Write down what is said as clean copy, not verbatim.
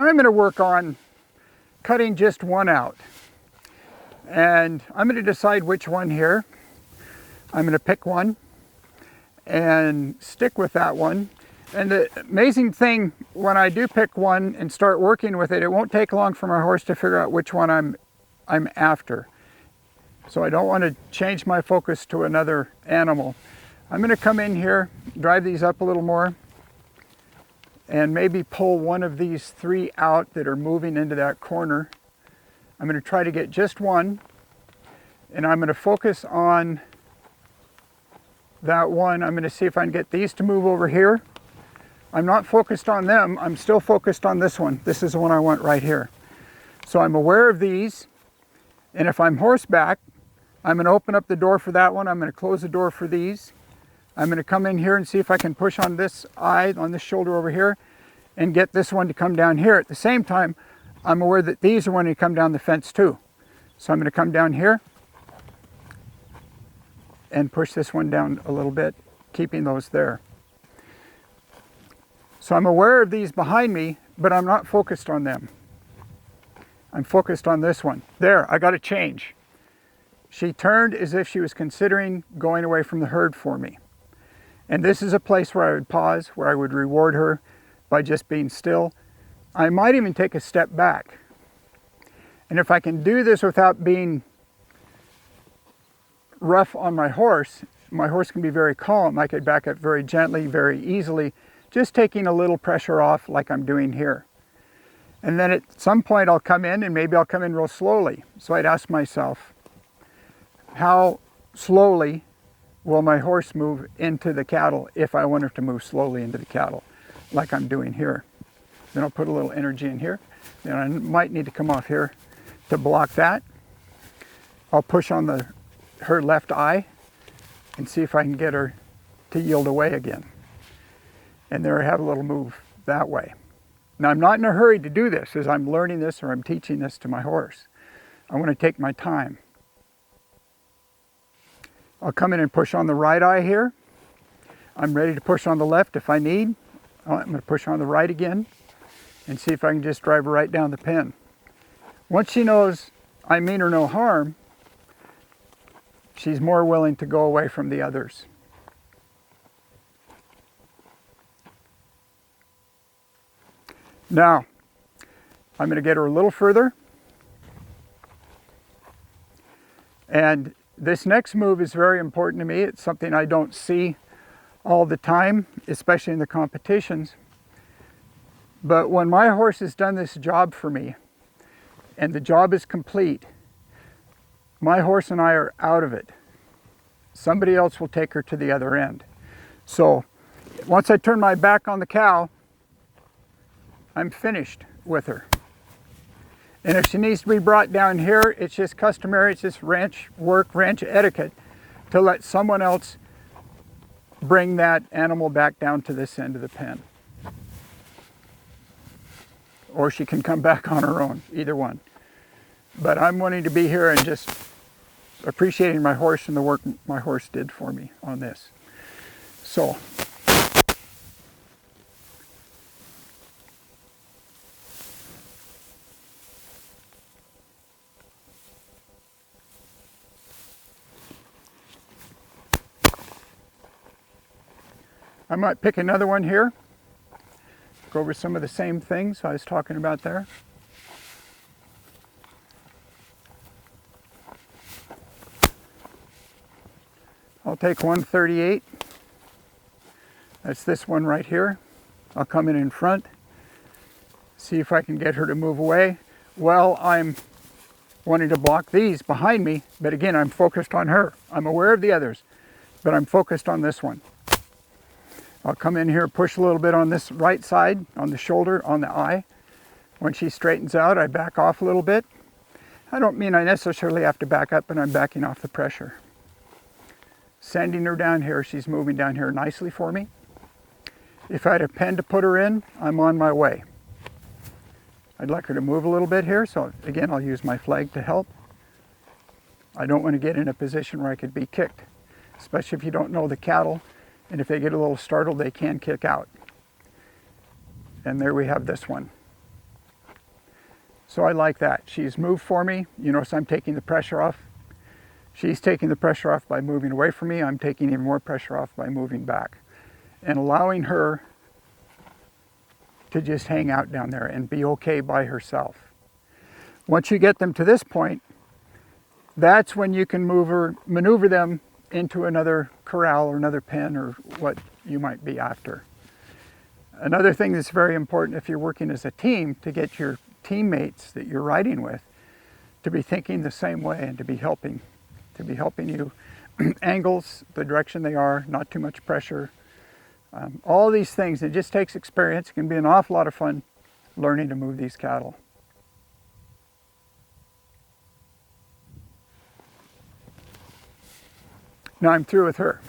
I'm going to work on cutting just one out. And I'm going to decide which one here. I'm going to pick one and stick with that one. And the amazing thing, when I do pick one and start working with it, it won't take long for my horse to figure out which one I'm after. So I don't want to change my focus to another animal. I'm going to come in here, drive these up a little more, and maybe pull one of these three out that are moving into that corner. I'm going to try to get just one, and I'm going to focus on that one. I'm going to see if I can get these to move over here. I'm not focused on them, I'm still focused on this one. This is the one I want right here. So I'm aware of these, and if I'm horseback, I'm going to open up the door for that one. I'm going to close the door for these. I'm going to come in here and see if I can push on this eye, on this shoulder over here, and get this one to come down here. At the same time, I'm aware that these are wanting to come down the fence too. So I'm going to come down here and push this one down a little bit, keeping those there. So I'm aware of these behind me, but I'm not focused on them. I'm focused on this one. There, I got a change. She turned as if she was considering going away from the herd for me. And this is a place where I would pause, where I would reward her by just being still. I might even take a step back. And if I can do this without being rough on my horse can be very calm. I could back up very gently, very easily, just taking a little pressure off like I'm doing here. And then at some point I'll come in, and maybe I'll come in real slowly. So I'd ask myself, how slowly will my horse move into the cattle if I want her to move slowly into the cattle, like I'm doing here. Then I'll put a little energy in here. Then I might need to come off here to block that. I'll push on her left eye and see if I can get her to yield away again. And there I have a little move that way. Now I'm not in a hurry to do this as I'm learning this or I'm teaching this to my horse. I want to take my time. I'll come in and push on the right eye here. I'm ready to push on the left if I need. I'm going to push on the right again and see if I can just drive her right down the pen. Once she knows I mean her no harm, she's more willing to go away from the others. Now, I'm going to get her a little further. And this next move is very important to me. It's something I don't see all the time, especially in the competitions. But when my horse has done this job for me, and the job is complete, my horse and I are out of it. Somebody else will take her to the other end. So once I turn my back on the cow, I'm finished with her. And if she needs to be brought down here, it's just customary, it's just ranch etiquette to let someone else bring that animal back down to this end of the pen. Or she can come back on her own, either one. But I'm wanting to be here and just appreciating my horse and the work my horse did for me on this. So, I might pick another one here, go over some of the same things I was talking about there. I'll take 138. That's this one right here. I'll come in front, see if I can get her to move away. Well, I'm wanting to block these behind me, but again, I'm focused on her. I'm aware of the others, but I'm focused on this one. I'll come in here, push a little bit on this right side, on the shoulder, on the eye. When she straightens out, I back off a little bit. I don't mean I necessarily have to back up, but I'm backing off the pressure. Sending her down here, she's moving down here nicely for me. If I had a pen to put her in, I'm on my way. I'd like her to move a little bit here, so again, I'll use my flag to help. I don't want to get in a position where I could be kicked, especially if you don't know the cattle. And if they get a little startled, they can kick out. And there we have this one. So I like that. She's moved for me. You notice I'm taking the pressure off. She's taking the pressure off by moving away from me. I'm taking even more pressure off by moving back and allowing her to just hang out down there and be okay by herself. Once you get them to this point, that's when you can maneuver them into another corral or another pen or what you might be after. Another thing that's very important if you're working as a team, to get your teammates that you're riding with to be thinking the same way and to be helping you angles the direction they are, not too much pressure. All these things, it just takes experience. It can be an awful lot of fun learning to move these cattle. Now I'm through with her.